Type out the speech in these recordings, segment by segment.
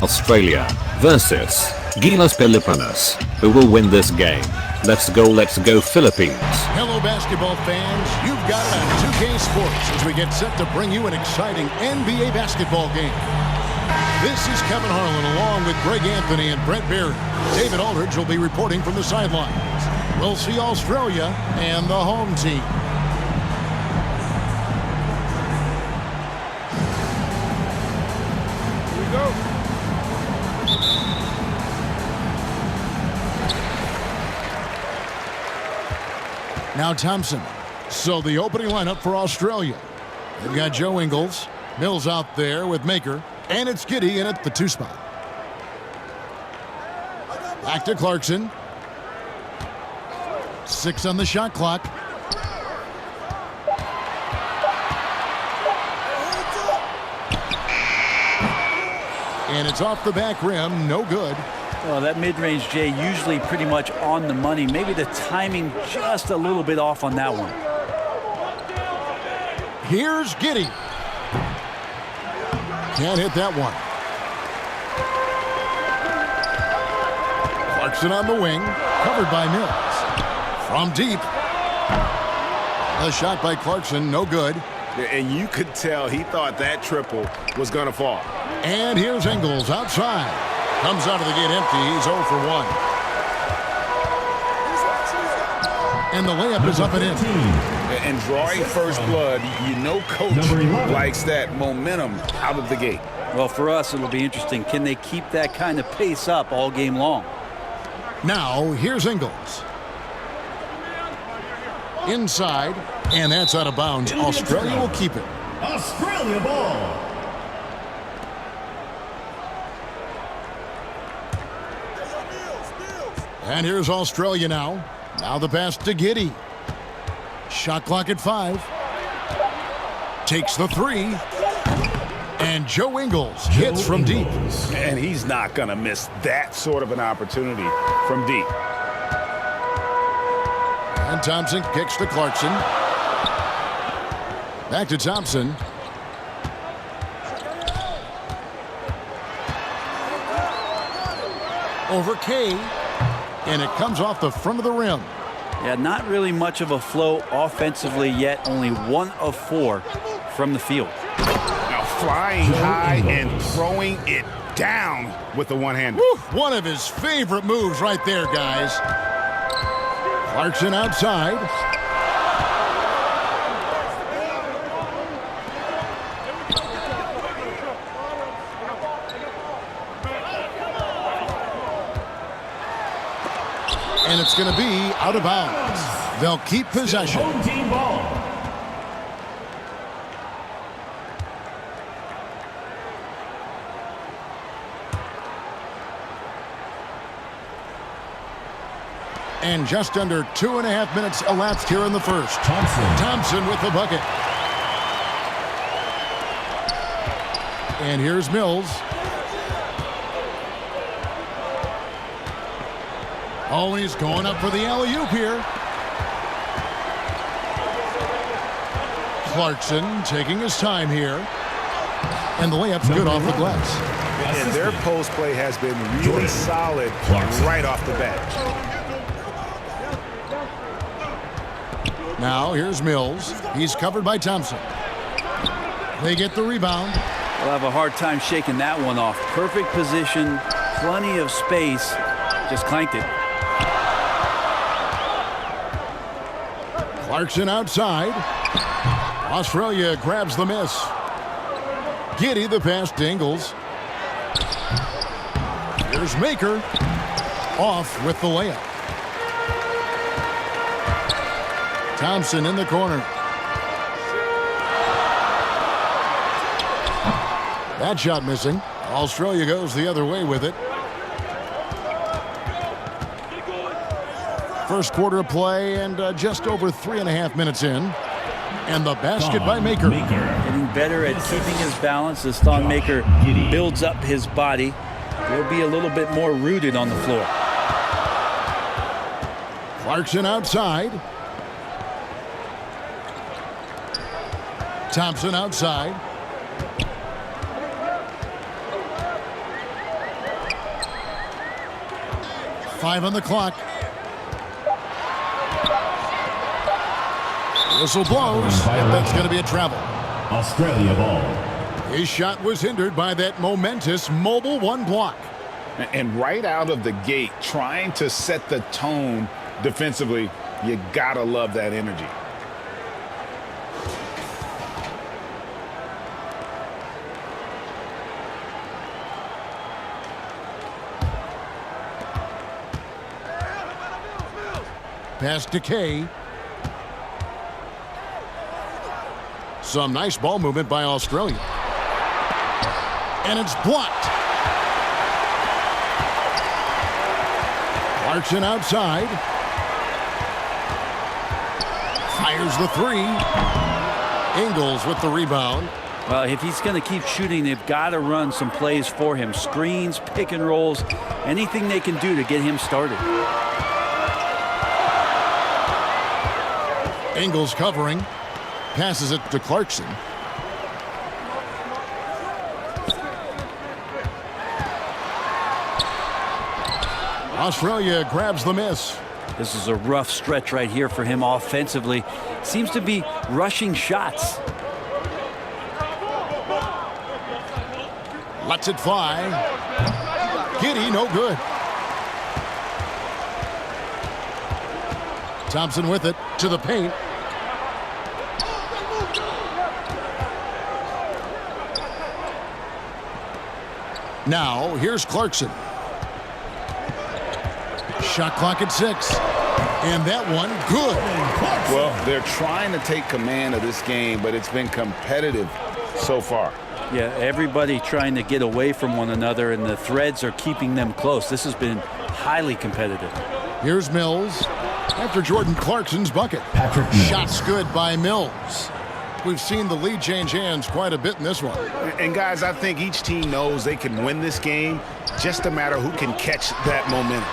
Australia versus GILAS Pilipinas. Who will win this game? Let's go Philippines. Hello basketball fans, you've got it on 2K Sports as we get set to bring you an exciting NBA basketball game. This is Kevin Harlan along with Greg Anthony and Brent Beermen. David Aldridge will be reporting from the sidelines. We'll see Australia and the home team. Here we go. Now Thompson. So the opening lineup for Australia. They've got Joe Ingles. Mills out there with Maker. And it's Giddy in at the 2 spot. Back to Clarkson. 6 on the shot clock. And it's off the back rim. No good. Well, that mid-range, Jay, usually pretty much on the money. Maybe the timing just a little bit off on that one. Here's Giddy. Can't hit that one. Clarkson on the wing. Covered by Mills. From deep. A shot by Clarkson. No good. And you could tell he thought that triple was going to fall. And here's Ingles outside. Comes out of the gate empty. He's 0 for 1. And the layup is up and in. And drawing first blood, you know coach likes that momentum out of the gate. Well, for us, it'll be interesting. Can they keep that kind of pace up all game long? Now, here's Ingles. Inside, and that's out of bounds. Australia will keep it. Australia ball. And here's Australia now. Now the pass to Giddy. Shot clock at 5. Takes the 3. And Joe Ingles hits from deep. And he's not going to miss that sort of an opportunity from deep. And Thompson kicks to Clarkson. Back to Thompson. Over K. And it comes off the front of the rim. Yeah, not really much of a flow offensively yet. Only 1 of 4 from the field. Now flying high and throwing it down with the one-hander. One of his favorite moves right there, guys. Clarkson outside. And it's going to be out of bounds. They'll keep possession. Home team ball. And just under 2.5 minutes elapsed here in the first. Thompson with the bucket. And here's Mills. Oh, he's going up for the alley-oop here. Clarkson taking his time here. And the layup's good off the glass. And their post play has been really solid right off the bat. Now here's Mills. He's covered by Thompson. They get the rebound. They'll have a hard time shaking that one off. Perfect position, plenty of space. Just clanked it. Clarkson outside. Australia grabs the miss. Giddy the pass to Ingles. Here's Maker. Off with the layup. Thompson in the corner. That shot missing. Australia goes the other way with it. First quarter of play and just over 3.5 minutes in. And the basket by Maker. Getting better at keeping his balance as Thon Maker builds up his body. He'll be a little bit more rooted on the floor. Clarkson outside. Thompson outside. 5 on the clock. Whistle blows, and that's going to be a travel. Australia ball. His shot was hindered by that momentous mobile 1 block. And right out of the gate, trying to set the tone defensively, you gotta love that energy. Pass to K. Some nice ball movement by Australia. And it's blocked. Clarkson outside. Fires the 3. Ingles with the rebound. Well, if he's going to keep shooting, they've got to run some plays for him. Screens, pick and rolls, anything they can do to get him started. Ingles covering. Passes it to Clarkson. Australia grabs the miss. This is a rough stretch right here for him offensively. Seems to be rushing shots. Lets it fly. Giddy, no good. Thompson with it to the paint. Now, here's Clarkson. Shot clock at 6. And that one, good. Well, they're trying to take command of this game, but it's been competitive so far. Yeah, everybody trying to get away from one another, and the threads are keeping them close. This has been highly competitive. Here's Mills after Jordan Clarkson's bucket. Patrick Mills. Shots good by Mills. We've seen the lead change hands quite a bit in this one. And guys, I think each team knows they can win this game, just a matter who can catch that momentum.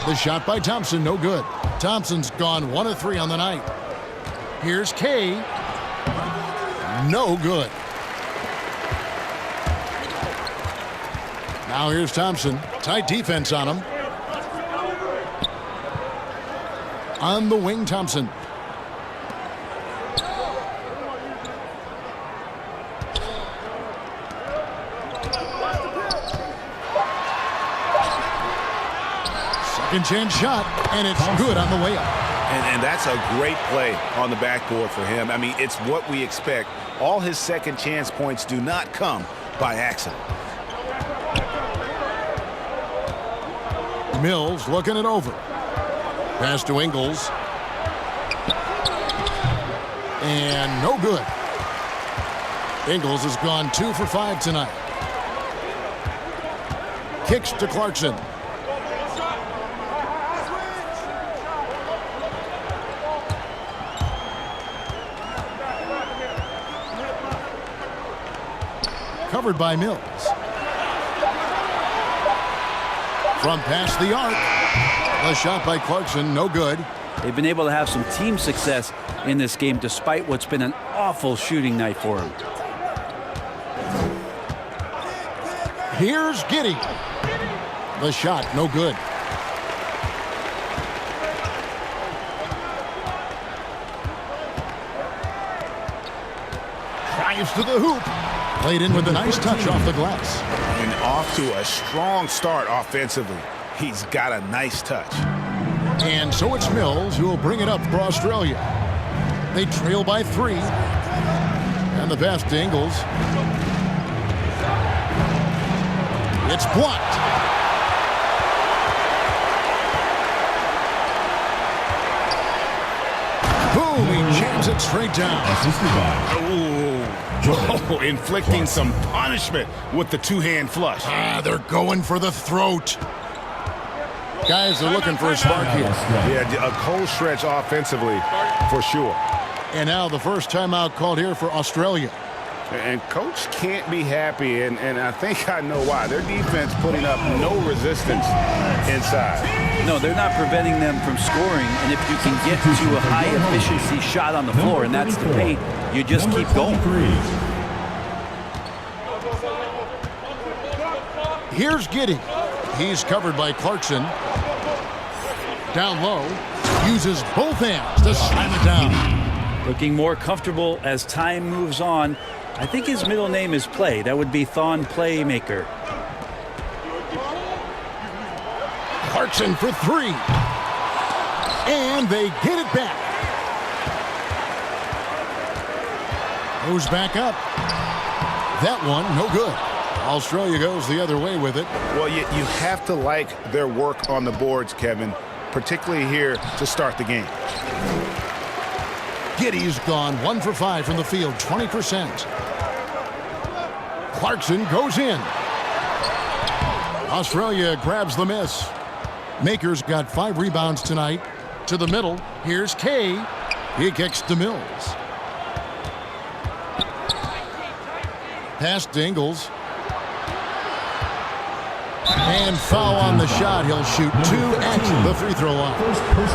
The shot by Thompson, no good. Thompson's gone 1 of 3 on the night. Here's K. No good. Now here's Thompson. Tight defense on him. On the wing, Thompson. Second chance shot, and it's good on the way up. And that's a great play on the backboard for him. I mean, it's what we expect. All his second chance points do not come by accident. Mills looking it over. Pass to Ingles. And no good. Ingles has gone 2 for 5 tonight. Kicks to Clarkson. Covered by Mills. From past the arc. The shot by Clarkson, no good. They've been able to have some team success in this game despite what's been an awful shooting night for them. Here's Giddy. The shot, no good. Drives to the hoop. Played in with a nice touch off the glass. And off to a strong start offensively. He's got a nice touch. And so it's Mills who will bring it up for Australia. They trail by 3. And the pass to Ingles. It's blocked. Boom, he jams it straight down. Assisted by Inflicting some punishment with the two-hand flush. They're going for the throat. Guys are looking for a spark here. Yeah, a cold stretch offensively for sure. And now the first timeout called here for Australia. And coach can't be happy, and I think I know why. Their defense putting up no resistance inside. No, they're not preventing them from scoring, and if you can get to a high-efficiency shot on the floor, and that's the paint, you just keep going. Here's Giddy. He's covered by Clarkson. Down low. Uses both hands to slam it down. Looking more comfortable as time moves on. I think his middle name is Play. That would be Thon Playmaker. Clarkson for three. And they get it back. Goes back up. That one, no good. Australia goes the other way with it. Well, you have to like their work on the boards, Kevin, particularly here to start the game. Giddy's gone 1 for 5 from the field, 20%. Clarkson goes in. Australia grabs the miss. Maker's got 5 rebounds tonight. To the middle, here's Kay. He kicks to Mills. Pass to Ingles. And foul on the shot. He'll shoot 2 at the free throw line.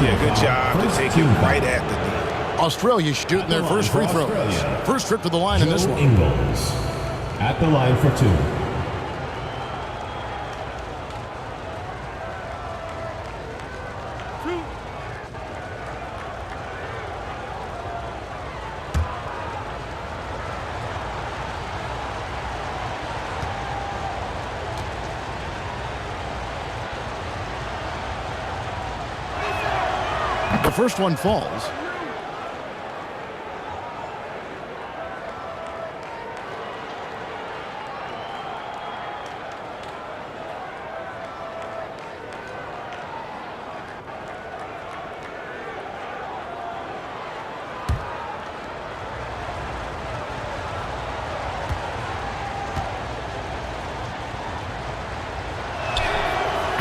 Yeah, good job to take it right at the D. Australia shooting their first free throws. First trip to the line in this one. Ingles at the line for 2. The first one falls.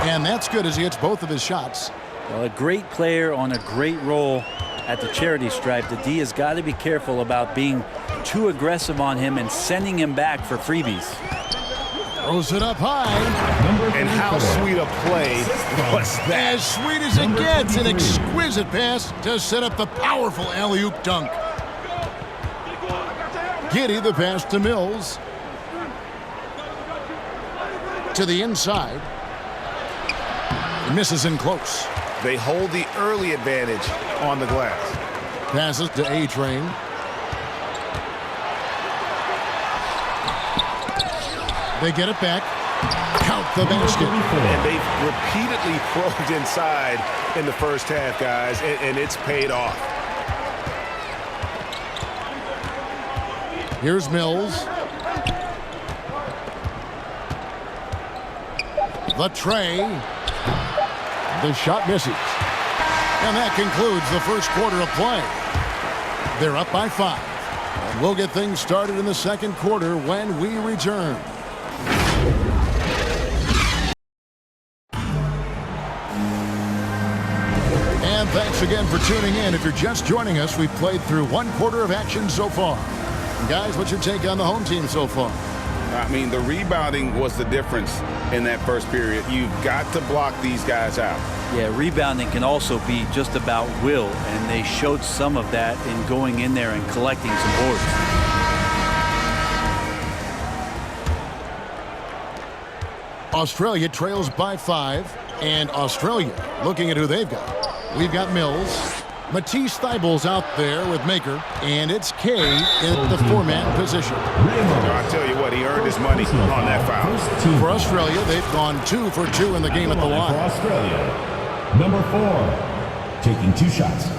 And that's good as he hits both of his shots. Well, a great player on a great role at the charity stripe. The D has got to be careful about being too aggressive on him and sending him back for freebies. Throws it up high. And how sweet a play was that? As sweet as it gets. An exquisite pass to set up the powerful alley-oop dunk. Giddy the pass to Mills. To the inside. Misses in close. They hold the early advantage on the glass. Passes to A-Train. They get it back. Count the basket. And they've repeatedly probed inside in the first half, guys, and it's paid off. Here's Mills. The tray. The shot misses. And that concludes the first quarter of play. They're up by 5. And we'll get things started in the second quarter when we return. And thanks again for tuning in. If you're just joining us, we've played through 1 quarter of action so far. Guys, what's your take on the home team so far? I mean, the rebounding was the difference in that first period. You've got to block these guys out. Yeah, rebounding can also be just about will, and they showed some of that in going in there and collecting some boards. Australia trails by 5, and Australia looking at who they've got. We've got Mills. Matisse Thybulle's out there with Maker, and it's Kay in the 4-man position. I'll tell you what, he earned his money on that foul. For Australia, they've gone 2 for 2 in the game at the line. For Australia, number 4, taking 2 shots.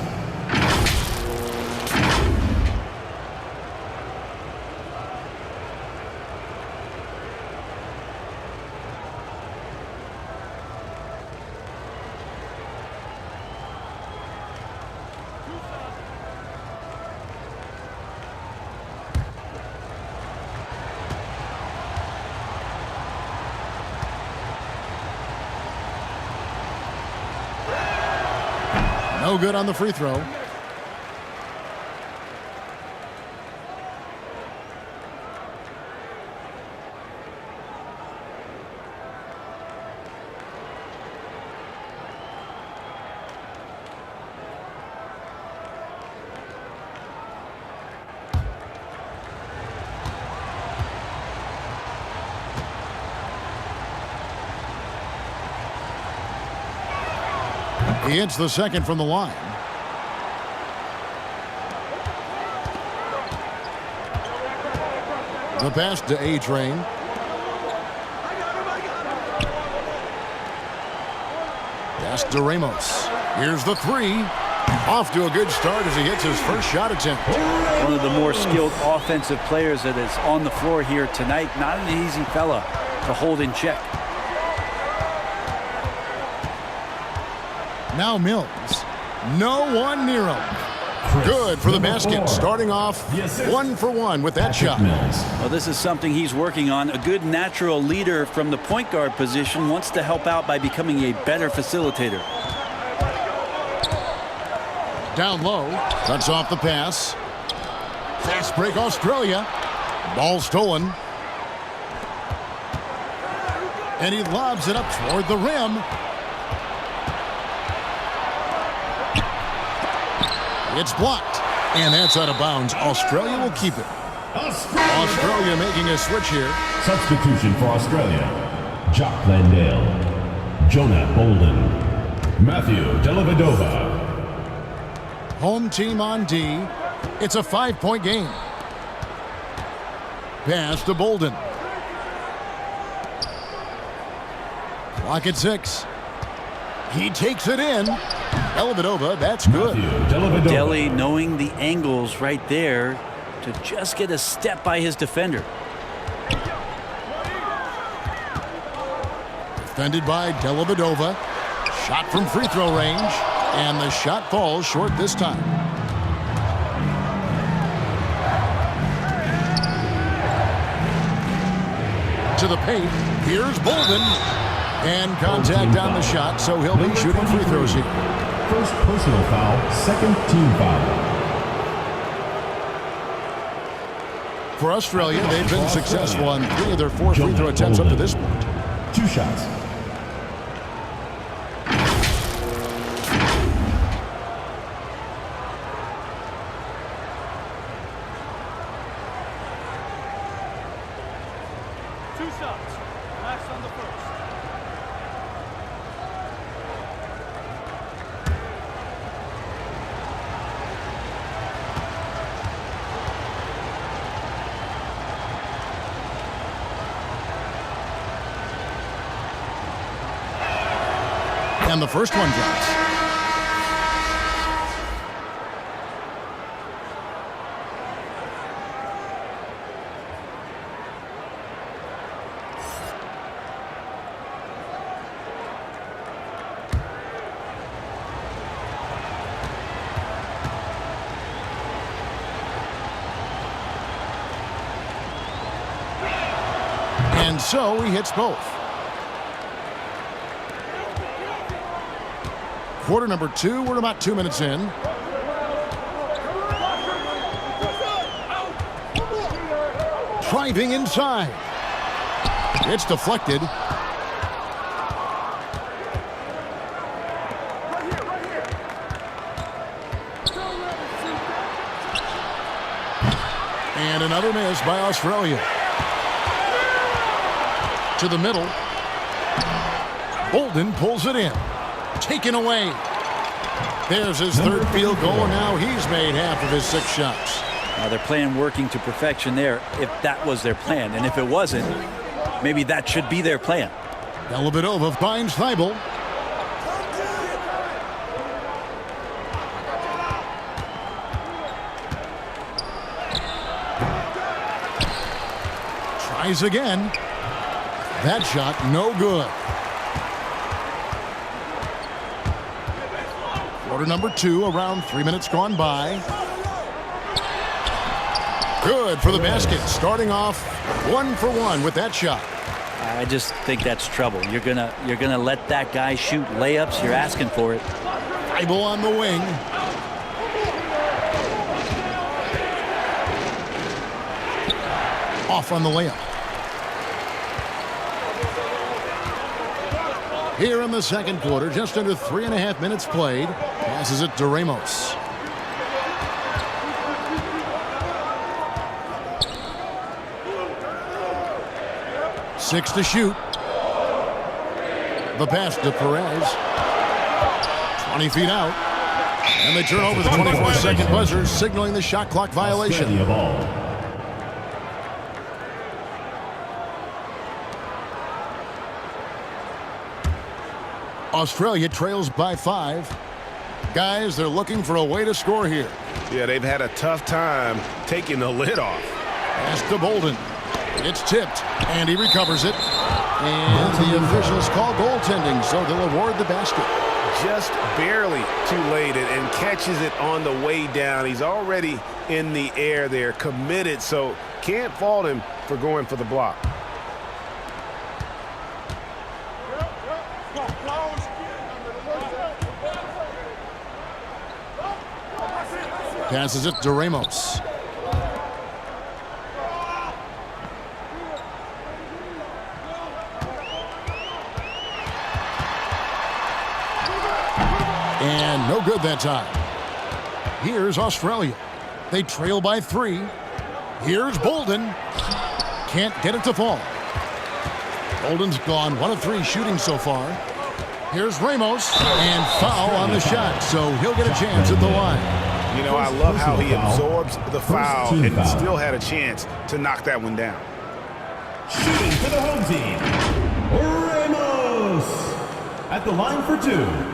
No good on the free throw. He hits the second from the line. The pass to A-Train. Pass to Ramos. Here's the three. Off to a good start as he hits his first shot attempt. One of the more skilled offensive players that is on the floor here tonight. Not an easy fella to hold in check. Now Mills. No one near him. Good for the basket. Starting off 1 for 1 with that shot. Well, this is something he's working on. A good natural leader from the point guard position wants to help out by becoming a better facilitator. Down low. Cuts off the pass. Fast break Australia. Ball stolen. And he lobs it up toward the rim. It's blocked. And that's out of bounds. Australia will keep it. Australia making a switch here. Substitution for Australia. Jock Landale. Jonah Bolden. Matthew Dellavedova. Home team on D. It's a 5-point game. Pass to Bolden. Clock at 6. He takes it in. Dellavedova, that's good. Delly knowing the angles right there to just get a step by his defender. Defended by Dellavedova. Shot from free throw range. And the shot falls short this time. To the paint. Here's Bolden. And contact on the shot, so he'll be shooting free throws here. First personal foul, second team foul. For Australia, they've been successful on 3 of their 4 free throw attempts up to this point. 2 shots. And the first one drops. And so he hits both. Quarter number 2, we're about 2 minutes in. Driving inside. It's deflected. And another miss by Australia. To the middle. Bolden pulls it in. Taken away. There's his third field goal, and now he's made half of his 6 shots. Now they're playing working to perfection there, if that was their plan. And if it wasn't, maybe that should be their plan. Dellavedova finds Thibault. Tries again. That shot no good. Quarter number 2, around 3 minutes gone by. Good for the basket. Starting off 1 for 1 with that shot. I just think that's trouble. You're gonna let that guy shoot layups. You're asking for it. Thibault on the wing. Off on the layup. Here in the second quarter, just under 3.5 minutes played. Passes it to Ramos. Six to shoot. The pass to Perez. 20 feet out. And they turn over the 24-second buzzer, signaling the shot clock violation. Australia ball. Australia trails by 5. Guys, they're looking for a way to score here. Yeah, they've had a tough time taking the lid off. Pass to Bolden. It's tipped, and he recovers it. And the officials call goaltending, so they'll award the basket. Just barely too late and catches it on the way down. He's already in the air there, committed, so can't fault him for going for the block. Passes it to Ramos. And no good that time. Here's Australia. They trail by 3. Here's Bolden. Can't get it to fall. Bolden's gone 1 of 3 shooting so far. Here's Ramos, and foul on the shot, so he'll get a chance at the line. You know, I love how he absorbs the foul and still had a chance to knock that one down. Shooting for the home team, Ramos at the line for 2.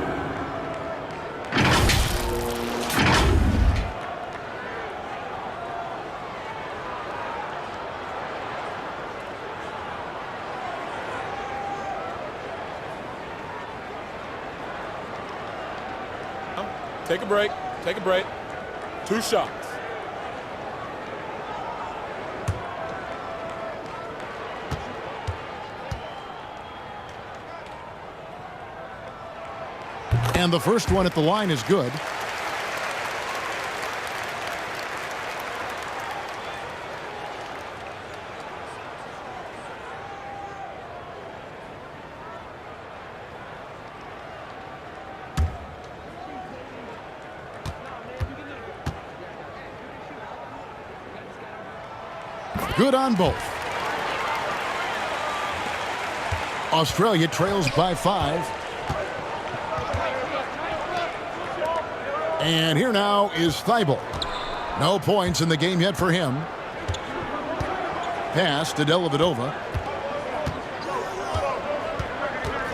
Take a break. Take a break. 2 shots. And the first one at the line is good. Good on both. Australia trails by 5. And here now is Thibault. No points in the game yet for him. Pass to Dellavedova.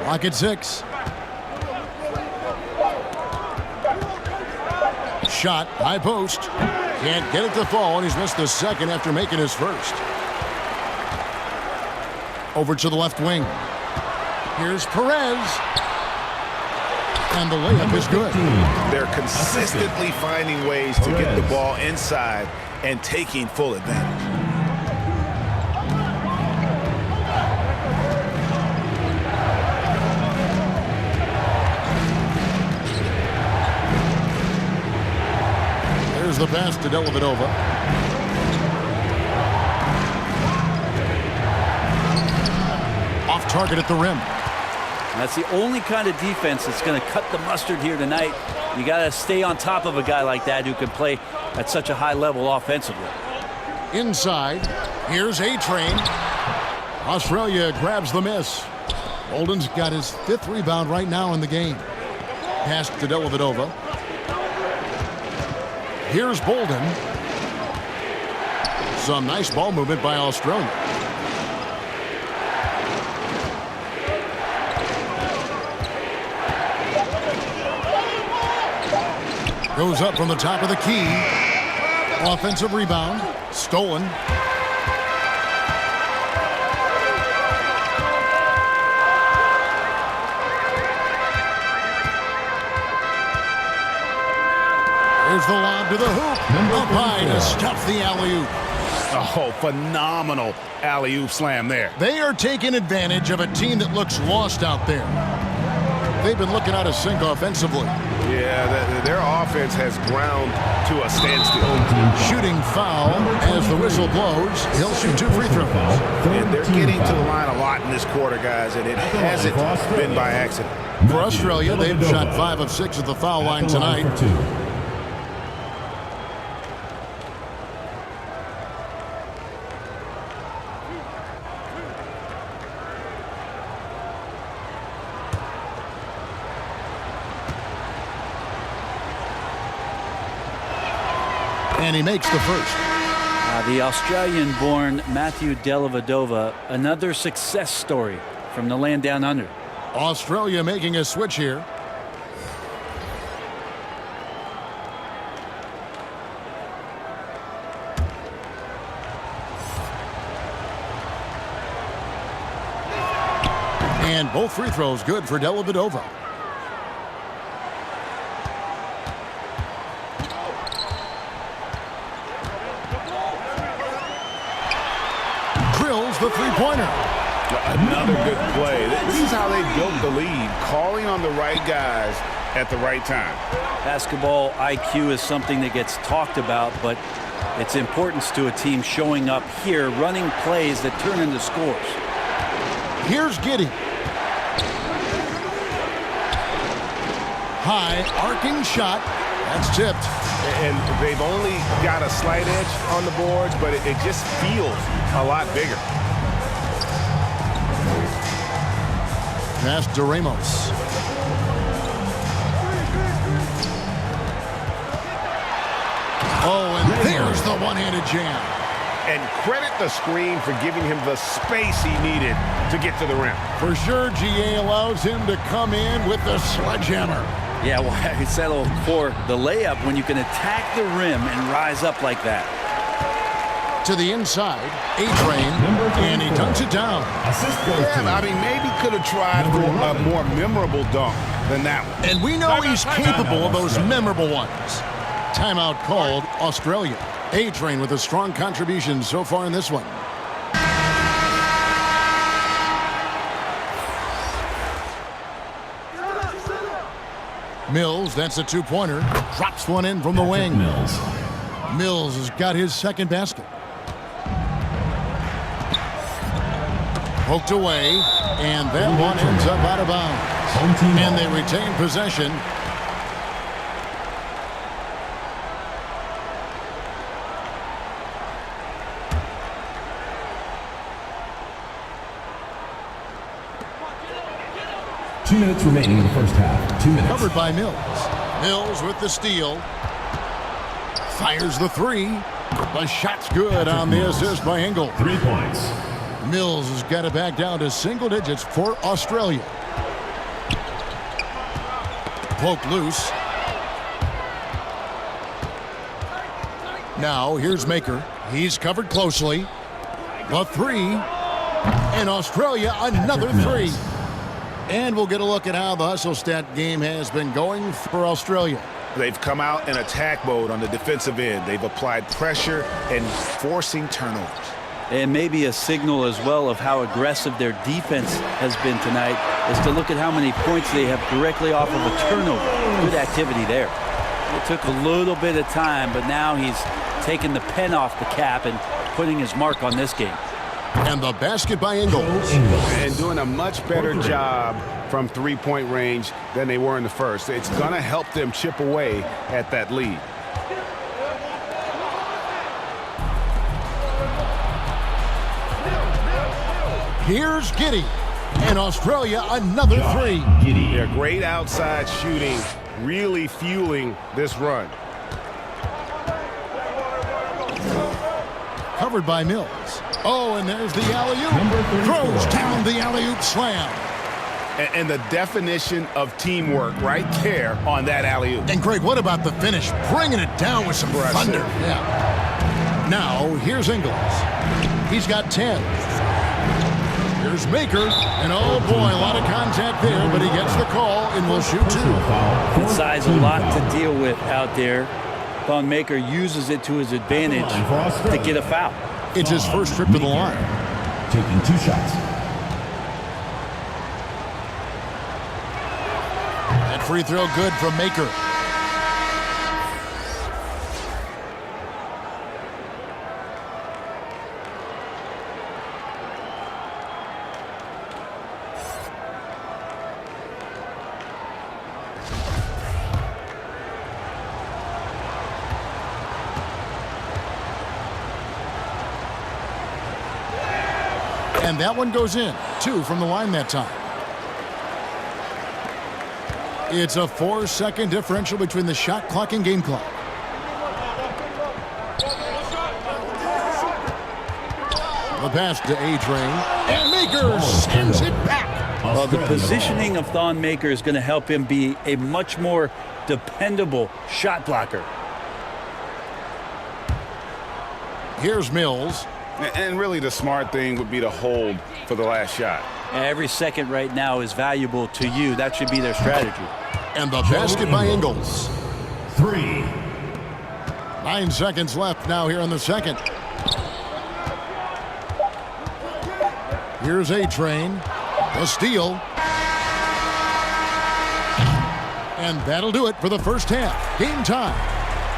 Clock at 6. Shot, high post. Can't get it to fall, and he's missed the second after making his first. Over to the left wing. Here's Perez. And the layup is good. They're consistently finding ways to get the ball inside and taking full advantage. There's the pass to Dellavedova. Off target at the rim. That's the only kind of defense that's going to cut the mustard here tonight. You got to stay on top of a guy like that who can play at such a high level offensively. Inside, here's A-Train. Australia grabs the miss. Bolden's got his 5th rebound right now in the game. Pass to Dellavedova. Here's Bolden. Some nice ball movement by Australia. Goes up from the top of the key. Offensive rebound. Stolen. There's the lob to the hoop. Up high to stuff the alley-oop. Oh, phenomenal alley-oop slam there. They are taking advantage of a team that looks lost out there. They've been looking out of sync offensively. Yeah, their offense has ground to a standstill. Shooting foul as the whistle blows. He'll shoot 2 free throws. And they're getting to the line a lot in this quarter, guys, and it hasn't been by accident. For Australia, they've shot 5 of 6 at the foul line tonight. And he makes the first. The Australian-born Matthew Dellavedova, another success story from the land down under. Australia making a switch here. And both free throws good for Dellavedova. Drills the three-pointer. Another good play. This is how they built the lead, calling on the right guys at the right time. Basketball IQ is something that gets talked about, but its importance to a team showing up here, running plays that turn into scores. Here's Giddy. High arcing shot. That's tipped. And they've only got a slight edge on the boards, but it just feels a lot bigger. Pass to Ramos. Oh, and there's the one-handed jam. And credit the screen for giving him the space he needed to get to the rim. For sure, GA allows him to come in with the sledgehammer. Yeah, well, I settle for the layup when you can attack the rim and rise up like that. To the inside, A-Train, and he dunks it down. I mean, maybe could have tried for a more memorable dunk than that one. And we know he's capable of those memorable ones. Timeout called Australia. A-Train with a strong contribution so far in this one. Mills, that's a two-pointer. Drops one in from the wing. Mills has got his second basket. Poked away, and that one ends up out of bounds. And they retain possession. Two minutes remaining in the first half. 2 minutes. Covered by Mills. Mills with the steal. Fires the three. The shot's good on the assist by Engel. 3 points. Mills has got it back down to single digits for Australia. Poked loose. Now here's Maker. He's covered closely. The three. And Australia another three. And we'll get a look at how the hustle stat game has been going for Australia. They've come out in attack mode on the defensive end. They've applied pressure and forcing turnovers. And maybe a signal as well of how aggressive their defense has been tonight is to look at how many points they have directly off of a turnover. Good activity there. It took a little bit of time, but now he's taking the pen off the cap and putting his mark on this game. And the basket by Ingles. And doing a much better job from three-point range than they were in the first. It's going to help them chip away at that lead. Here's Giddy. And Australia another three. Yeah, great outside shooting, really fueling this run. Covered by Mills. Oh, and there's the alley-oop. Throws down the alley-oop slam. And the definition of teamwork right there on that alley-oop. And Greg, what about the finish? Bringing it down with some thunder. Yeah. Now, here's Ingles. He's got 10. Here's Maker. And oh boy, a lot of contact there, but he gets the call and will shoot two. Good size, a lot to deal with out there. Von Maker uses it to his advantage to get a foul. It's his first trip to the line. Taking 2 shots. That free throw good from Maker. And that one goes in. 2 from the line that time. It's a 4-second differential between the shot clock and game clock. The pass to A-Train. And Maker sends it back. Well, the positioning of Thon Maker is going to help him be a much more dependable shot blocker. Here's Mills. And really the smart thing would be to hold for the last shot. Every second right now is valuable to you. That should be their strategy. And the basket by Ingles. 3. 9 seconds left now here in the second. Here's A-Train. The steal. And that'll do it for the first half. Game time.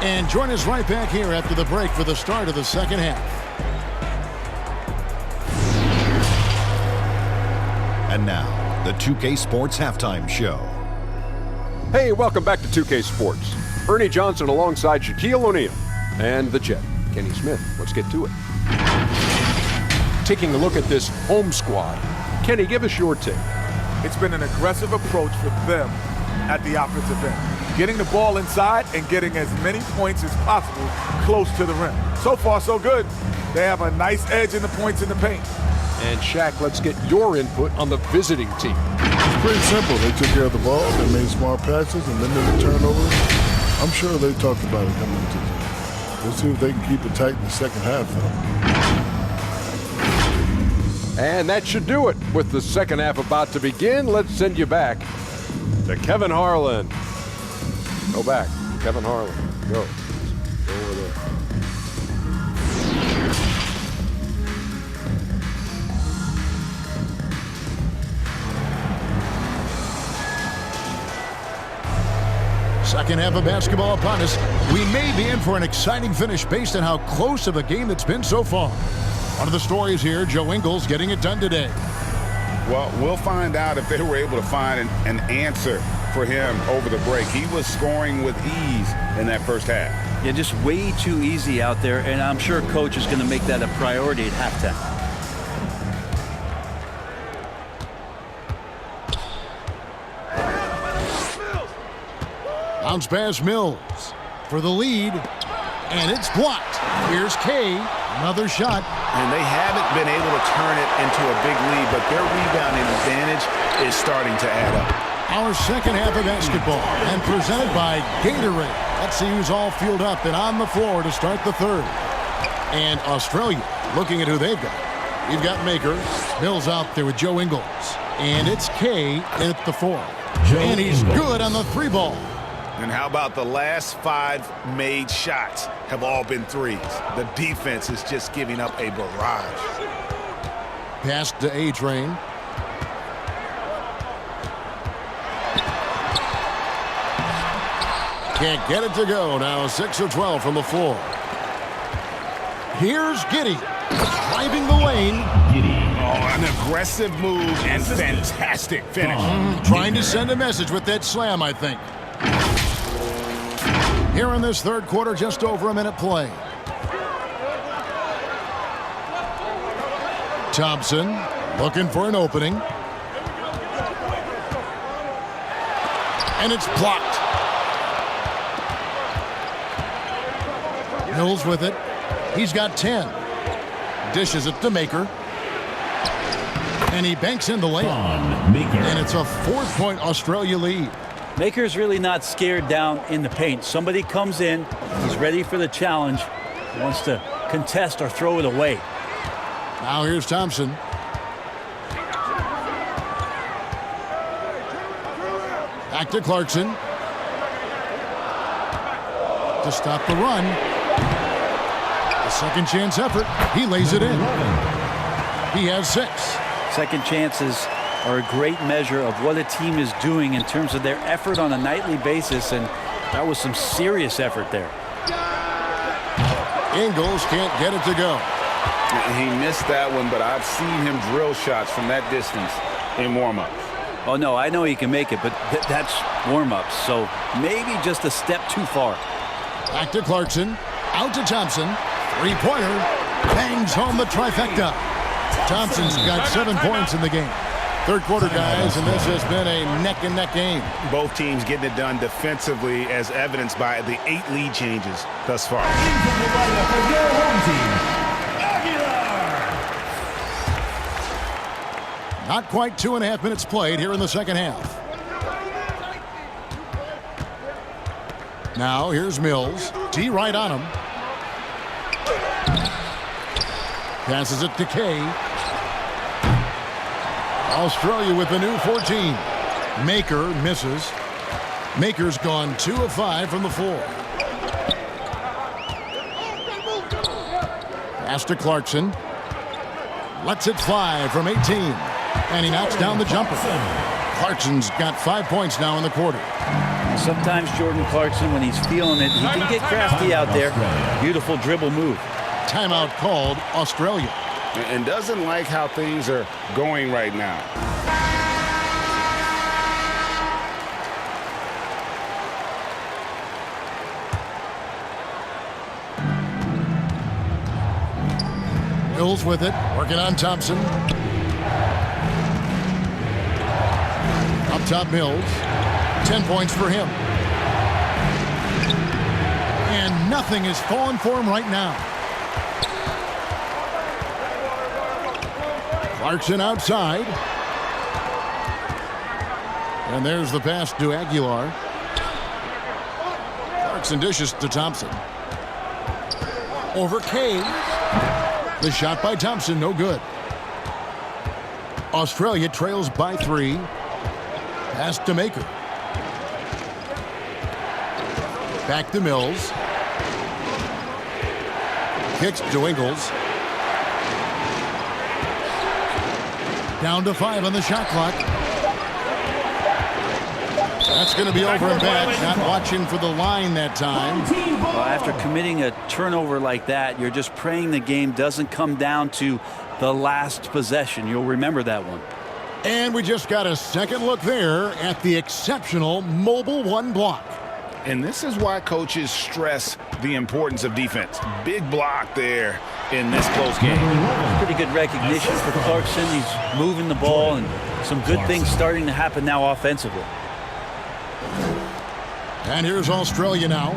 And join us right back here after the break for the start of the second half. And now, the 2K Sports Halftime Show. Hey, welcome back to 2K Sports. Ernie Johnson alongside Shaquille O'Neal and the Jet, Kenny Smith. Let's get to it. Taking a look at this home squad. Kenny, give us your take. It's been an aggressive approach for them at the offensive end. Getting the ball inside and getting as many points as possible close to the rim. So far, so good. They have a nice edge in the points in the paint. And Shaq, let's get your input on the visiting team. It's pretty simple. They took care of the ball, they made smart passes, and limited turnovers. I'm sure they talked about it coming into the game. We'll see if they can keep it tight in the second half, though. And that should do it. With the second half about to begin, let's send you back to Kevin Harlan. Go back. Kevin Harlan. Go. Go over there. Second half of basketball upon us. We may be in for an exciting finish based on how close of a game it's been so far. One of the stories here, Joe Ingles getting it done today. Well, we'll find out if they were able to find an answer for him over the break. He was scoring with ease in that first half. Yeah, just way too easy out there, and I'm sure coach is going to make that a priority at halftime. Bounce pass Mills for the lead, and it's blocked. Here's Kay, another shot. And they haven't been able to turn it into a big lead, but their rebounding advantage is starting to add up. Our second half of basketball, and presented by Gatorade. Let's see who's all fueled up and on the floor to start the third. And Australia, looking at who they've got. We've got Maker, Mills out there with Joe Ingles, and it's Kay at the four. And he's good on the three ball. And how about the last 5 made shots have all been threes? The defense is just giving up a barrage. Pass to A-Train. Can't get it to go. Now 6 of 12 from the floor. Here's Giddy, driving the lane. Oh, an aggressive move and fantastic finish. Trying to send a message with that slam, I think. Here in this third quarter, just over a minute play. Thompson looking for an opening. And it's blocked. Mills with it. He's got 10. Dishes it to Maker. And he banks in the layup. And it's a 4-point Australia lead. Maker's really not scared down in the paint. Somebody comes in, he's ready for the challenge, he wants to contest or throw it away. Now here's Thompson. Back to Clarkson. To stop the run. A second chance effort. He lays it in. He has 6. Second chances are a great measure of what a team is doing in terms of their effort on a nightly basis, and that was some serious effort there. Ingles can't get it to go. He missed that one, but I've seen him drill shots from that distance in warm-ups. Oh, no, I know he can make it, but that's warm-ups, so maybe just a step too far. Back to Clarkson. Out to Thompson. Three-pointer. Bangs home the trifecta. Thompson's got 7 points in the game. Third quarter, guys, and this has been a neck-and-neck game. Both teams getting it done defensively, as evidenced by the 8 lead changes thus far. Not quite 2.5 minutes played here in the second half. Now here's Mills. D right on him. Passes it to Kay. Australia with the new 14. Maker misses. Maker's gone 2 of 5 from the floor. Pass to Clarkson. Lets it fly from 18. And he knocks down the jumper. Clarkson's got 5 points now in the quarter. Sometimes Jordan Clarkson, when he's feeling it, he can get crafty out there. Beautiful dribble move. Timeout called Australia. And doesn't like how things are going right now. Mills with it, working on Thompson. Up top Mills. 10 points for him. And nothing is falling for him right now. Clarkson outside. And there's the pass to Aguilar. Clarkson dishes to Thompson. Over Kay. The shot by Thompson, no good. Australia trails by 3. Pass to Maker. Back to Mills. Kicks to Ingles. Down to 5 on the shot clock. That's going to be over and back. Not watching for the line that time. Well, after committing a turnover like that, you're just praying the game doesn't come down to the last possession. You'll remember that one. And we just got a second look there at the exceptional mobile 1 block. And this is why coaches stress the importance of defense. Big block there in this close game. Pretty good recognition for Clarkson. He's moving the ball and some good things starting to happen now offensively. And here's Australia now.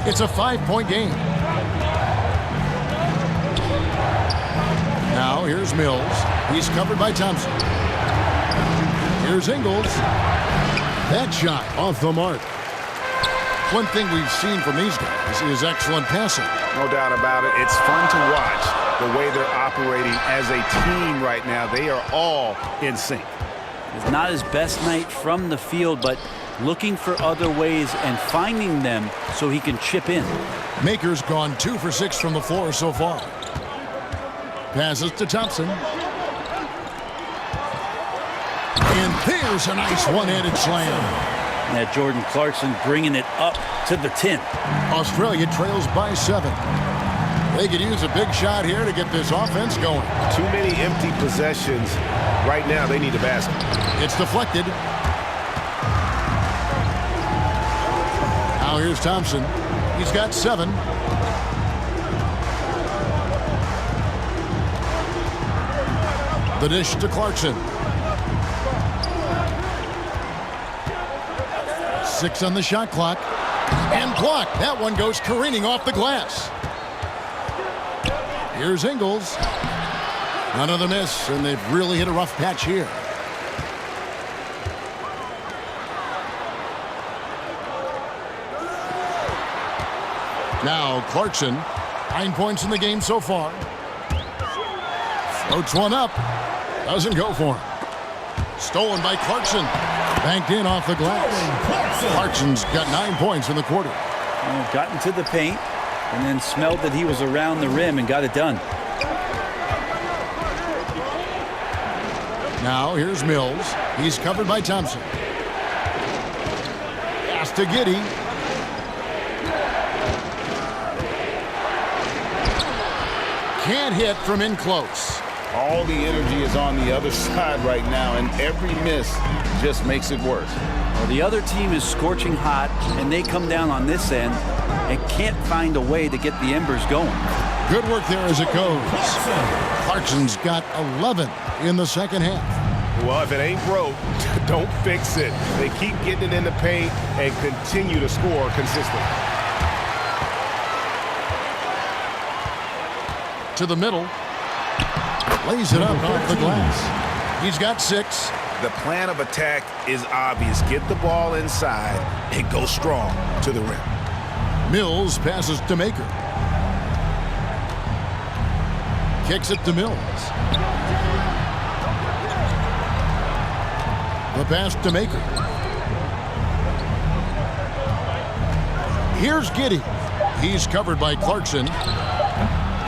It's a 5-point game. Now here's Mills. He's covered by Thompson. Here's Ingles. That shot off the mark. One thing we've seen from these guys is excellent passing. No doubt about it. It's fun to watch the way they're operating as a team right now. They are all in sync. It's not his best night from the field, but looking for other ways and finding them so he can chip in. Maker's gone 2 for 6 from the floor so far. Passes to Thompson. And there's a nice one-handed slam. Yeah, Jordan Clarkson bringing it up to the 10. Australia trails by 7. They could use a big shot here to get this offense going. Too many empty possessions. Right now, they need a basket. It's deflected. Now here's Thompson. He's got 7. The dish to Clarkson. 6 on the shot clock. And blocked. That one goes careening off the glass. Here's Ingles. Another miss, and they've really hit a rough patch here. Now Clarkson, 9 points in the game so far. Floats one up. Doesn't go for him. Stolen by Clarkson. Banked in off the glass. Clarkson's got 9 points in the quarter. Got into the paint and then smelled that he was around the rim and got it done. Now here's Mills. He's covered by Thompson. Pass to Giddy. Can't hit from in close. All the energy is on the other side right now, and every miss just makes it worse. Well, the other team is scorching hot, and they come down on this end and can't find a way to get the embers going. Good work there as it goes. Clarkson's got 11 in the second half. Well, if it ain't broke, don't fix it. They keep getting it in the paint and continue to score consistently. To the middle. Lays it up off the glass. He's got 6. The plan of attack is obvious. Get the ball inside and go strong to the rim. Mills passes to Maker. Kicks it to Mills. The pass to Maker. Here's Giddy. He's covered by Clarkson.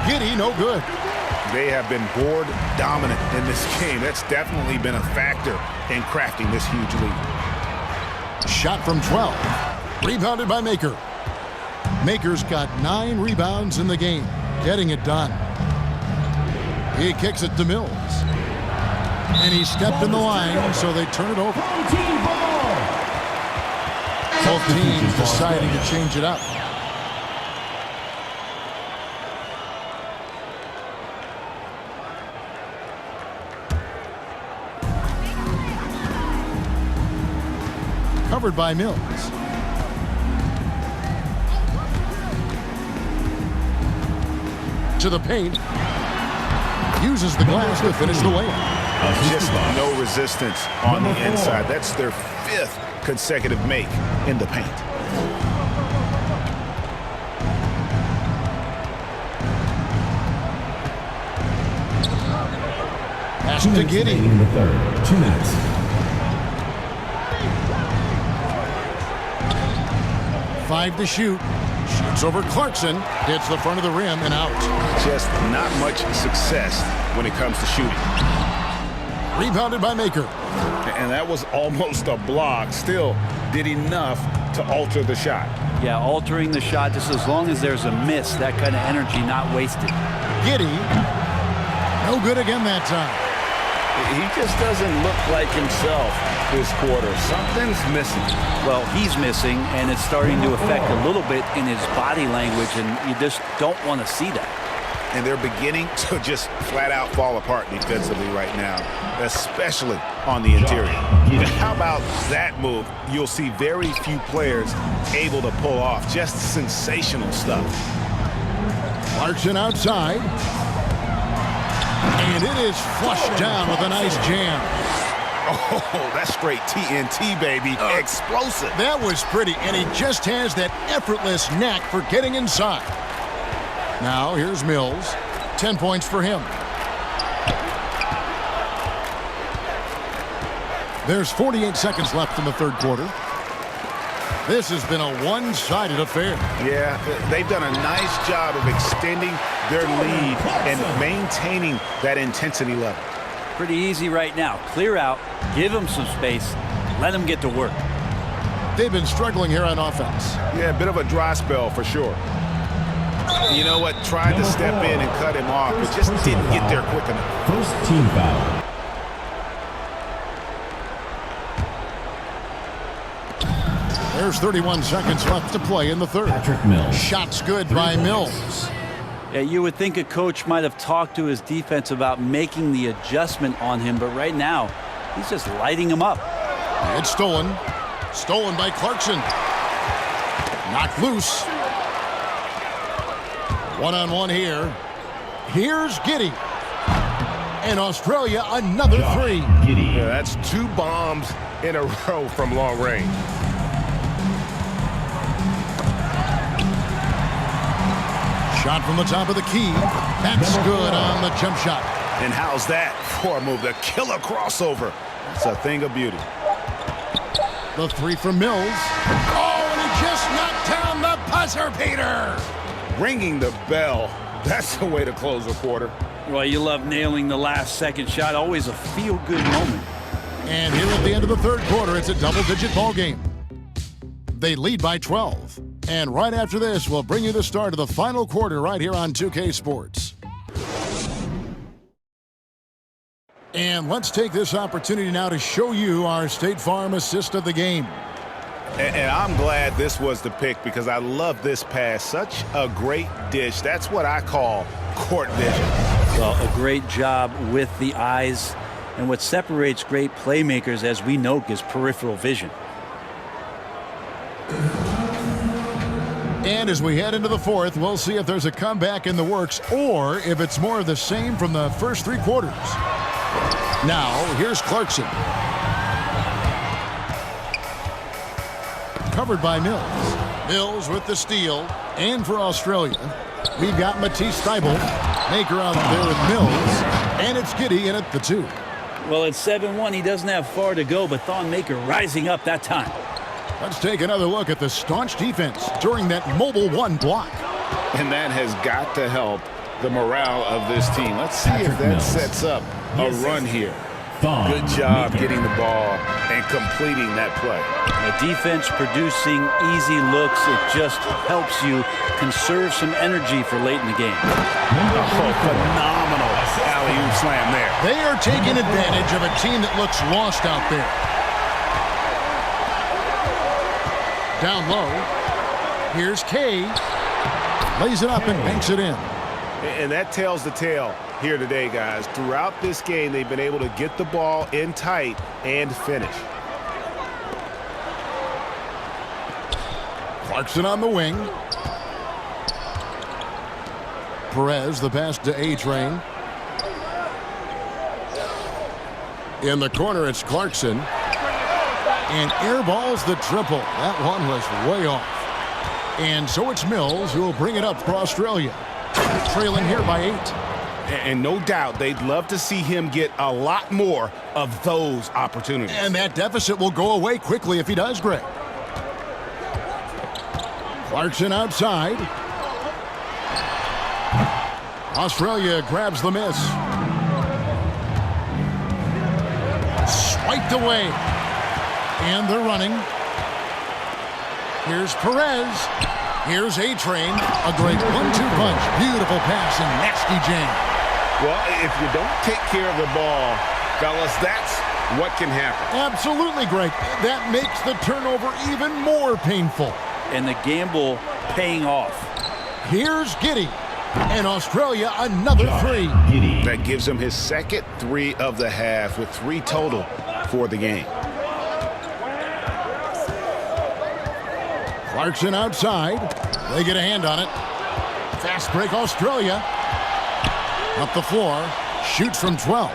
Giddy, no good. They have been board dominant in this game. That's definitely been a factor in crafting this huge lead. Shot from 12. Rebounded by Maker. Maker's got 9 rebounds in the game. Getting it done. He kicks it to Mills. And he stepped in the line, so they turn it over. Both teams deciding to change it up. Covered by Mills. To the paint. Uses the glass to finish the layup. Just no resistance on the inside. That's their 5th consecutive make in the paint. Pass to Giddy. In the third. 2 minutes. Five to shoot. Shoots over Clarkson. Hits the front of the rim and out. Just not much success when it comes to shooting. Rebounded by Maker. And that was almost a block. Still did enough to alter the shot. Yeah, altering the shot just as long as there's a miss. That kind of energy not wasted. Giddy. No good again that time. He just doesn't look like himself this quarter. Something's missing. Well, he's missing, and it's starting to affect a little bit in his body language, and you just don't want to see that. And they're beginning to just flat out fall apart defensively right now, especially on the interior. How about that move? You'll see very few players able to pull off. Just sensational stuff. Clarkson outside. And it is flushed down with a nice jam. Oh, that's straight TNT, baby. Explosive. That was pretty, and he just has that effortless knack for getting inside. Now, here's Mills. 10 points for him. There's 48 seconds left in the third quarter. This has been a one-sided affair. Yeah, they've done a nice job of extending their lead and maintaining that intensity level. Pretty easy right now. Clear out, give them some space, let them get to work. They've been struggling here on offense. Yeah, a bit of a dry spell for sure. You know what? Tried to step in and cut him off, but just didn't get there quick enough. First team foul. There's 31 seconds left to play in the third. Patrick Mills. Shots good by Mills. Yeah, you would think a coach might have talked to his defense about making the adjustment on him, but right now, he's just lighting him up. It's stolen. Stolen by Clarkson. Knocked loose. One-on-one here. Here's Giddy. And Australia, another three. Yeah, that's 2 bombs in a row from long range. Shot from the top of the key. That's good on the jump shot. And how's that for a move? The killer crossover. It's a thing of beauty. The three from Mills. Oh, and he just knocked down the buzzer beater. Ringing the bell. That's the way to close a quarter. Well, you love nailing the last second shot. Always a feel-good moment. And here at the end of the third quarter, it's a double-digit ball game. They lead by 12. And right after this, we'll bring you the start of the final quarter right here on 2K Sports. And let's take this opportunity now to show you our State Farm assist of the game. And I'm glad this was the pick because I love this pass. Such a great dish. That's what I call court vision. Well, a great job with the eyes. And what separates great playmakers, as we know, is peripheral vision. And as we head into the fourth, we'll see if there's a comeback in the works or if it's more of the same from the first 3 quarters. Now, here's Clarkson. Covered by Mills. Mills with the steal. And for Australia, we've got Matisse Thybulle. Maker out there with Mills. And it's Giddy in at the 2. Well, it's 7-1. He doesn't have far to go, but Thon Maker rising up that time. Let's take another look at the staunch defense during that mobile 1 block. And that has got to help the morale of this team. Let's see if that sets up a run here. Good job getting the ball and completing that play. The defense producing easy looks. It just helps you conserve some energy for late in the game. Oh, phenomenal alley-oop slam there. They are taking advantage of a team that looks lost out there. Down low. Here's Kay. Lays it up and banks it in. And that tells the tale here today, guys. Throughout this game, they've been able to get the ball in tight and finish. Clarkson on the wing. Perez, the pass to A-Train. In the corner, it's Clarkson. And airballs the triple. That one was way off. And so it's Mills who will bring it up for Australia. Trailing here by 8. And no doubt they'd love to see him get a lot more of those opportunities. And that deficit will go away quickly if he does, Greg. Clarkson outside. Australia grabs the miss. Swiped away. And they're running. Here's Perez. Here's A-Train. A great 1-2 punch. Beautiful pass and nasty jam. Well, if you don't take care of the ball, fellas, that's what can happen. Absolutely, Greg. That makes the turnover even more painful. And the gamble paying off. Here's Giddy. And Australia another 3. That gives him his second 3 of the half with 3 total for the game. Clarkson outside. They get a hand on it. Fast break Australia. Up the floor. Shoots from 12.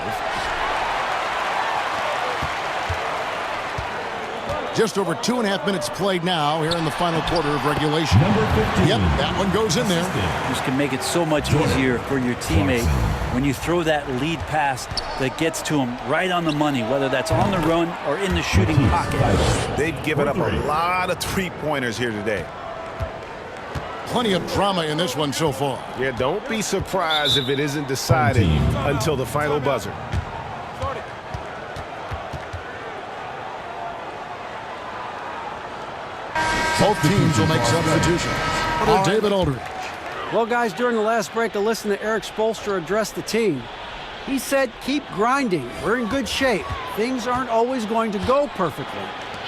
Just over 2.5 minutes played now here in the final quarter of regulation. Yep, that one goes in there. This can make it so much easier for your teammate when you throw that lead pass that gets to him right on the money, whether that's on the run or in the shooting pocket. They've given up a lot of 3-pointers here today. Plenty of drama in this one so far. Yeah, don't be surprised if it isn't decided until the final buzzer. Both teams will make substitutions. David Aldridge. Well, guys, during the last break, I listened to Eric Spoelstra address the team. He said, keep grinding. We're in good shape. Things aren't always going to go perfectly.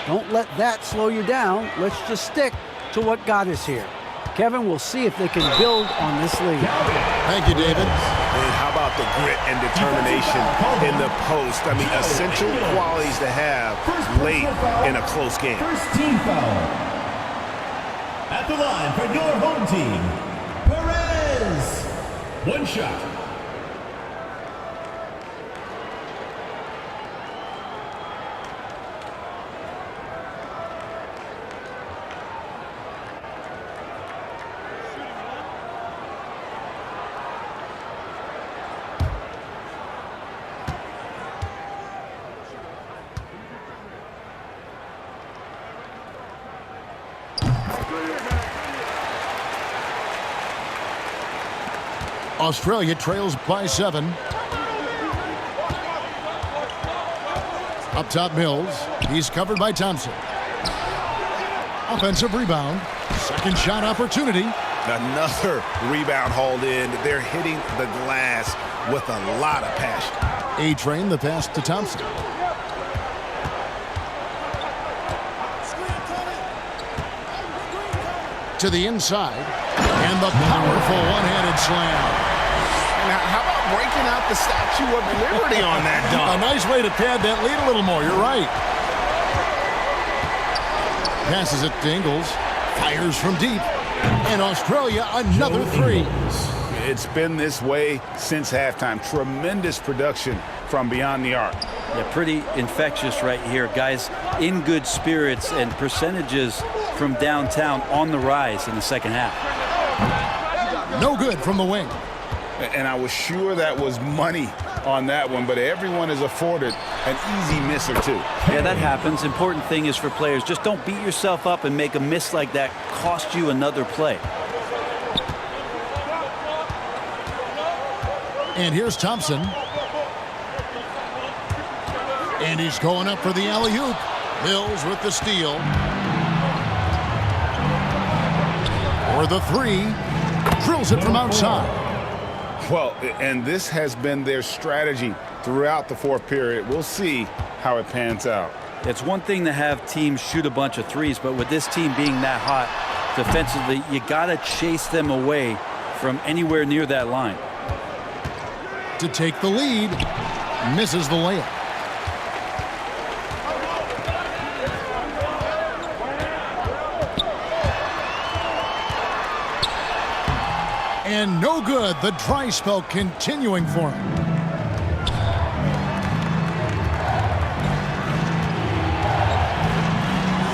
Don't let that slow you down. Let's just stick to what got us here. Kevin, we'll see if they can build on this lead. Thank you, David. And how about the grit and determination in the post? I mean, essential qualities to have late in a close game. First team foul. At the line for your home team, Perez. 1 shot. Australia trails by 7. Up top, Mills. He's covered by Thompson. Offensive rebound. Second shot opportunity. Another rebound hauled in. They're hitting the glass with a lot of passion. A-Train, the pass to Thompson. To the inside. And the powerful one-handed slam. Now, how about breaking out the Statue of Liberty on that dunk? A nice way to pad that lead a little more. You're right. Passes it to Ingles. Fires from deep. And Australia another 3. It's been this way since halftime. Tremendous production from from beyond the arc. Yeah, pretty infectious right here. Guys in good spirits, and percentages from downtown on the rise in the second half. No good from the wing. And I was sure that was money on that one, but everyone is afforded an easy miss or two. Yeah, that happens. Important thing is for players, just don't beat yourself up and make a miss like that cost you another play. And here's Thompson. And he's going up for the alley-oop. Mills with the steal. For the three. Drills it from outside. Well, and this has been their strategy throughout the fourth period. We'll see how it pans out. It's one thing to have teams shoot a bunch of threes, but with this team being that hot defensively, you got to chase them away from anywhere near that line. To take the lead. Misses the layup. And no good. The dry spell continuing for him.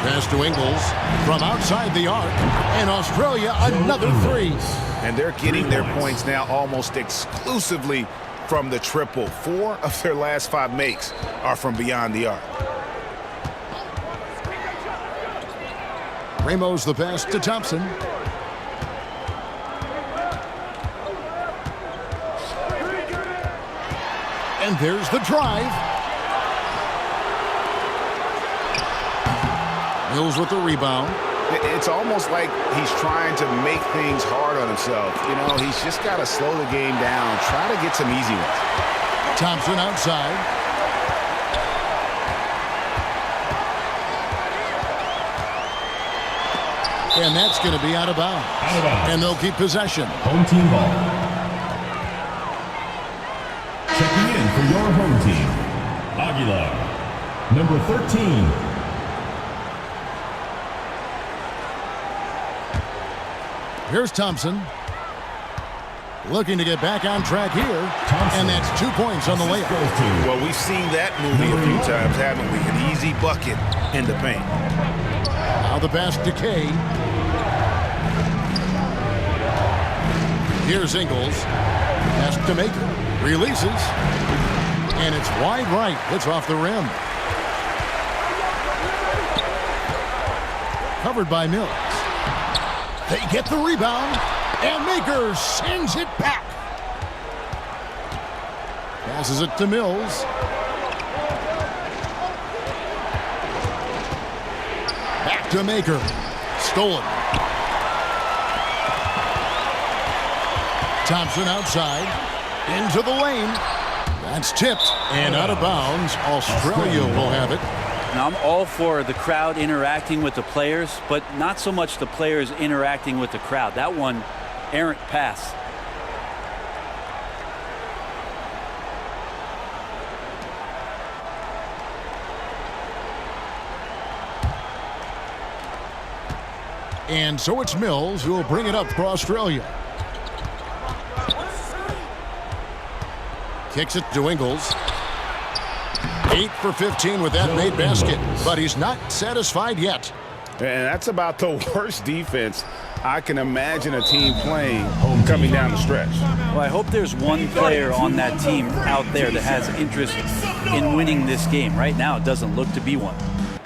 Pass to Ingles from outside the arc. And Australia another three. And they're getting their points now almost exclusively from the triple. 4 of their last 5 makes are from beyond the arc. Ramos the pass to Thompson. And there's the drive. Mills with the rebound. It's almost like he's trying to make things hard on himself. You know, he's just got to slow the game down, try to get some easy ones. Thompson outside. And that's going to be out of bounds. And they'll keep possession. Home team ball. Checking in for your home team, Aguilar, number 13. Here's Thompson. Looking to get back on track here. And that's 2 points on the layup. Well, we've seen that movie a few times, haven't we? An easy bucket in the paint. Now the pass to Kay. Here's Ingles. Pass to Maker. Releases. And it's wide right. It's off the rim. Covered by Mills. They get the rebound. And Maker sends it back. Passes it to Mills. Back to Maker. Stolen. Thompson outside. Into the lane. That's tipped and out of bounds. Australia will have it. Now, I'm all for the crowd interacting with the players, but not so much the players interacting with the crowd. That one, errant pass. And so it's Mills who will bring it up for Australia. Kicks it to Ingles. 8 for 15 with that made basket, but he's not satisfied yet. And that's about the worst defense I can imagine a team playing coming down the stretch. Well, I hope there's one player on that team out there that has interest in winning this game. Right now, it doesn't look to be one.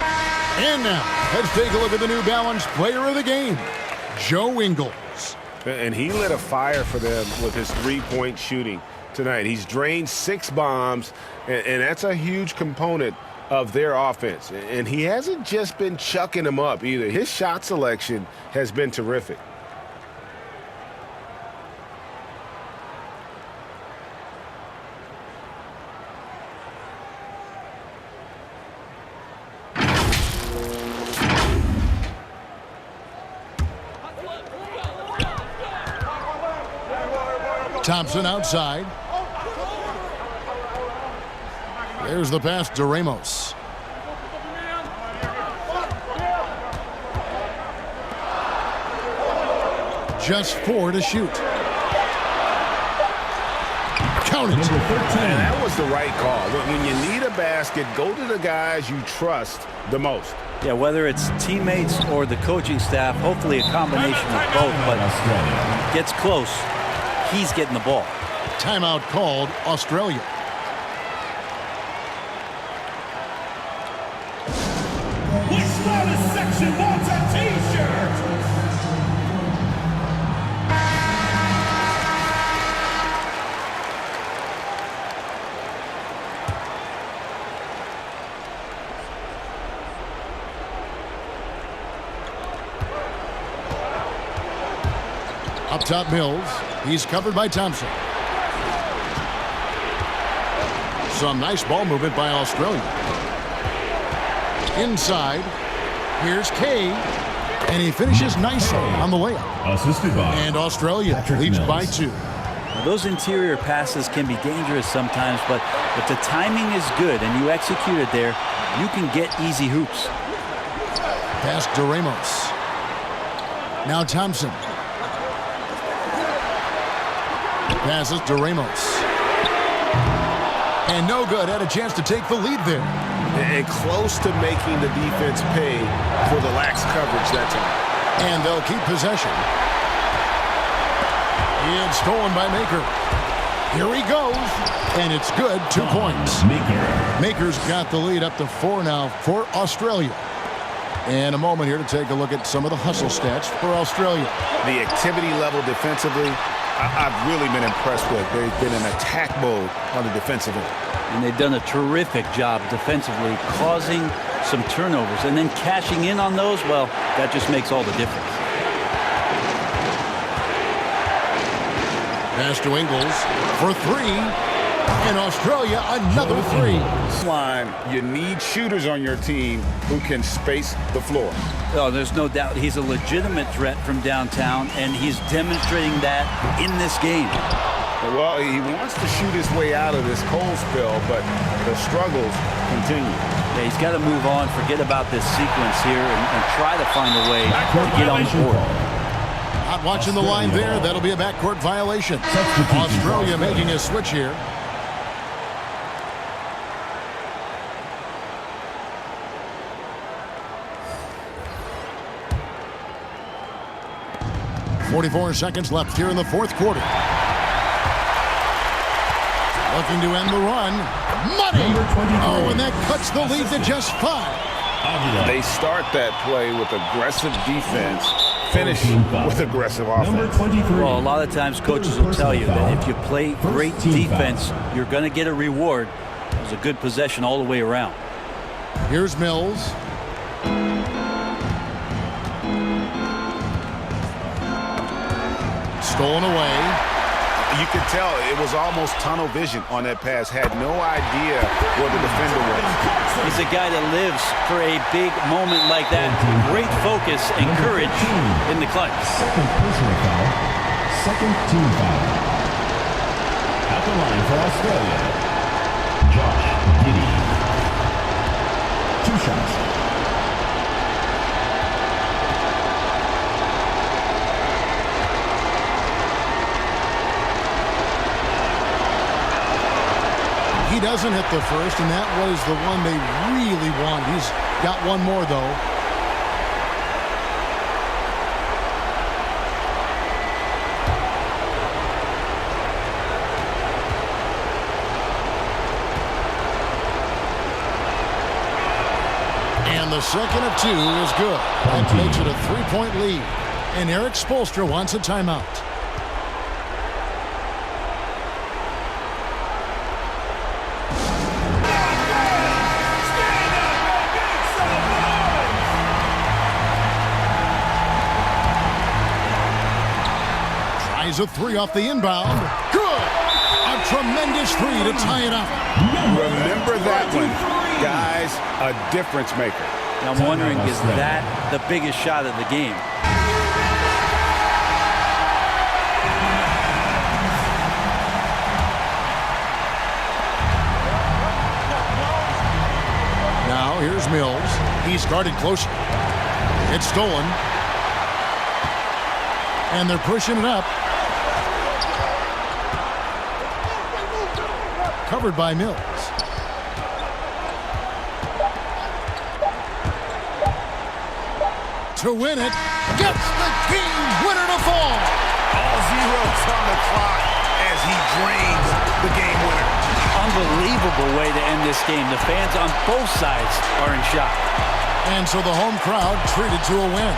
And now, let's take a look at the New Balance player of the game, Joe Ingles. And he lit a fire for them with his three-point shooting tonight. He's drained 6 bombs, and that's a huge component of their offense. And he hasn't just been chucking them up either. His shot selection has been terrific. Thompson outside. There's the pass to Ramos. Just 4 to shoot. Count it. And that was the right call. When you need a basket, go to the guys you trust the most. Yeah, whether it's teammates or the coaching staff, hopefully a combination of both, but gets close, he's getting the ball. Timeout called, Australia. Which bonus section wants a t-shirt? Up top, Mills. He's covered by Thompson. Some nice ball movement by Australia. Inside, here's Kay, and he finishes nicely on the layup. Assisted by And Australia leads by 2. Now, those interior passes can be dangerous sometimes, but if the timing is good and you execute it there, you can get easy hoops. Pass to Ramos. Now Thompson. Passes to Ramos. And no good. Had a chance to take the lead there. And close to making the defense pay for the lax coverage that time. And they'll keep possession. It's stolen by Maker. Here he goes. And it's good. 2 points. Maker's got the lead up to 4 now for Australia. And a moment here to take a look at some of the hustle stats for Australia. The activity level defensively, I've really been impressed with. They've been in attack mode on the defensive end. And they've done a terrific job defensively, causing some turnovers. And then cashing in on those, well, that just makes all the difference. Pass to Ingles for 3. And Australia, another 3. Line, you need shooters on your team who can space the floor. Oh, there's no doubt he's a legitimate threat from downtown, and he's demonstrating that in this game. Well, he wants to shoot his way out of this cold spell, but the struggles continue. Yeah, he's got to move on, forget about this sequence here, and try to find a way to get on the board. Not watching the line there. That'll be a backcourt violation. Australia making a switch here. .44 seconds left here in the fourth quarter. Looking to end the run. Money! Oh, and that cuts the lead to just 5. They start that play with aggressive defense, finish with aggressive offense. Well, a lot of times coaches will tell you that if you play great defense, you're going to get a reward. It was a good possession all the way around. Here's Mills. Stolen away. You could tell it was almost tunnel vision on that pass. Had no idea where the defender was. He's a guy that lives for a big moment like that. Great focus and courage in the clutch. Second personal foul. Second team foul. At the line for Australia, Josh Giddy. 2 shots. He doesn't hit the first, and that was the one they really wanted. He's got one more, though. And the second of 2 is good. That makes it a 3-point lead. And Eric Spoelstra wants a timeout. A 3 off the inbound. Good! A tremendous 3 to tie it up. Remember that one. Guys, a difference maker. Now I'm wondering, is that the biggest shot of the game? Now here's Mills. He's guarded closer. It's stolen. And they're pushing it up. Covered by Mills. To win it, gets the game winner to fall. All zeros on the clock as he drains the game winner. Unbelievable way to end this game. The fans on both sides are in shock. And so the home crowd treated to a win.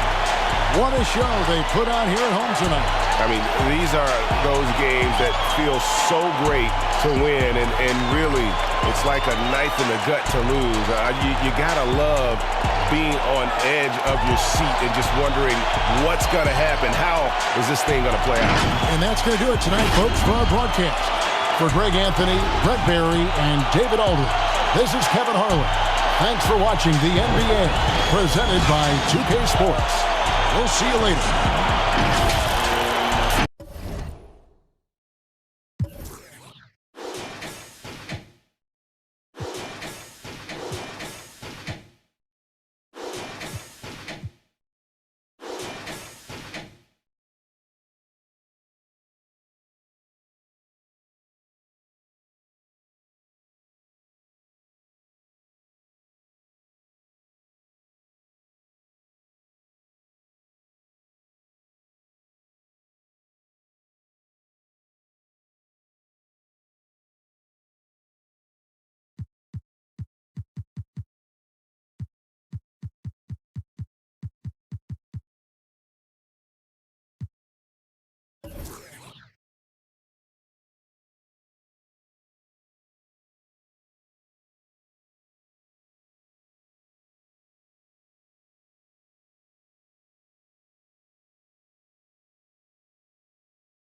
What a show they put on here at home tonight. I mean, these are those games that feel so great to win, and really, it's like a knife in the gut to lose. You gotta love being on edge of your seat and just wondering what's gonna happen. How is this thing gonna play out? And that's gonna do it tonight, folks, for our broadcast. For Greg Anthony, Brett Barry, and David Aldridge, this is Kevin Harlan. Thanks for watching the NBA, presented by 2K Sports. We'll see you later.